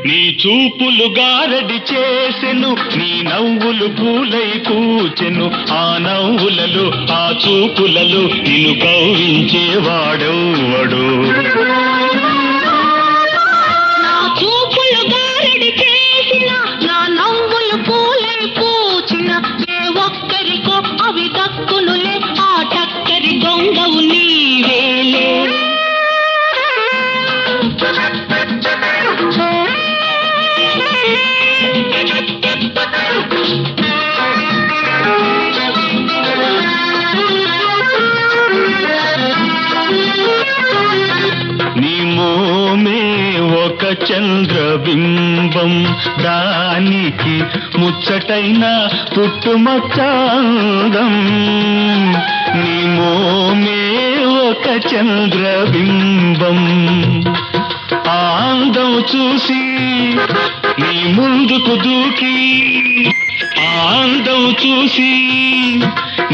నీ చూపులు గారడి చేసెను, నీ నవ్వులు పూలై పూచెను. ఆ నవ్వులలో ఆ చూపులలో నిన్ను కౌరించేవాడెవ్వడు? నా చూపులు గారడి చేసిన, నా నవ్వులు పూలై పూచిన, ఏ ఒక్కరికో అవి దక్కునులే, ఆ టక్కరి దొంగవు నీవేలే. నీ మోమే ఒక చంద్రబింబం, దానికి ముచ్చటైన పుట్టుమచ్చందం. నీ మోమే ఒక చంద్రబింబం, ఆ అందం చూసి నీ ముందుకు దూకి, ఆ అందం చూసి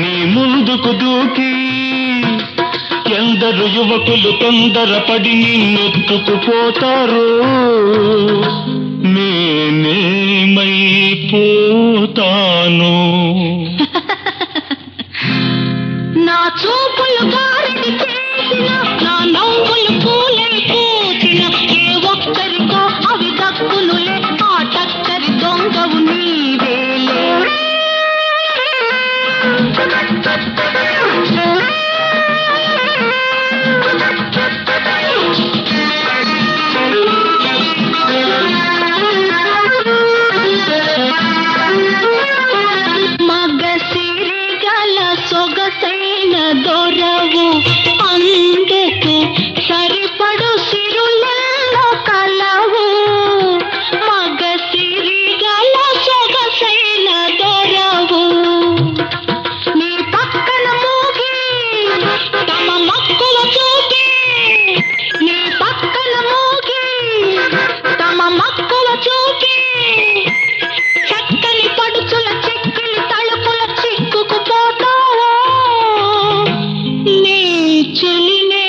నీ ముందుకు దూకి, ఎందరు యువకులు తొందరపడి నిన్నెత్తుకుపోతారు, నేనేమైపోతాను? నా చూపులు గారడి చేసిన, నా నవ్వులు పూలై పూచిన, ఏ ఒక్కరికో అవి దక్కునులే, ఆ టక్కరి దొంగవు నీవేలే. మగసిరిగల సొగసైన దొరవు, అందుకు సరిపడు సిరులెల్లో కలవు. మగసిరిగల సొగసైన దొరవు, నీ పక్కన మూగి తమ మక్కువ చూపి, నీ పక్కన మూగి తమ మక్కువ చూపి, చక్కని పడుచుల చిక్కిలి తలుపుల చిక్కుకుపోతావో, నీ చెలినే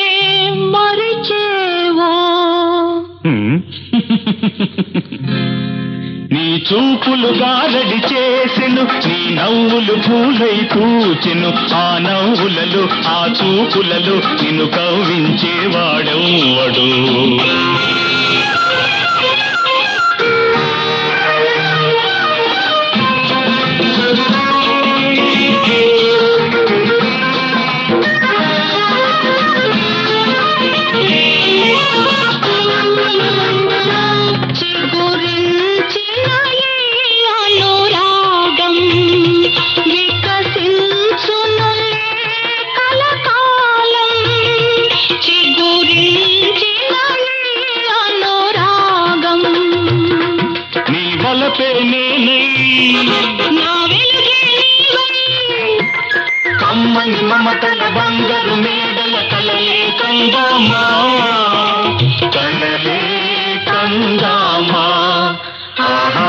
మరిచేవో. నీ చూపులు గారడి చేసెను, నీ నవ్వులు పూలై పూచెను. ఆ నవ్వులలో ఆ చూపులలో నిన్ను కవ్వించేవాడెవ్వడు? చిగురించిన ఈ అనురాగం వికసించునులే కలకాలం. చిగురించిన ఈ అనురాగం, నీ వలపే నేనై, నా వెలుగే నీవై, కమ్మని మమతల బంగారు మేడల కలలే కందామా, కలలే కందామా. ఆహా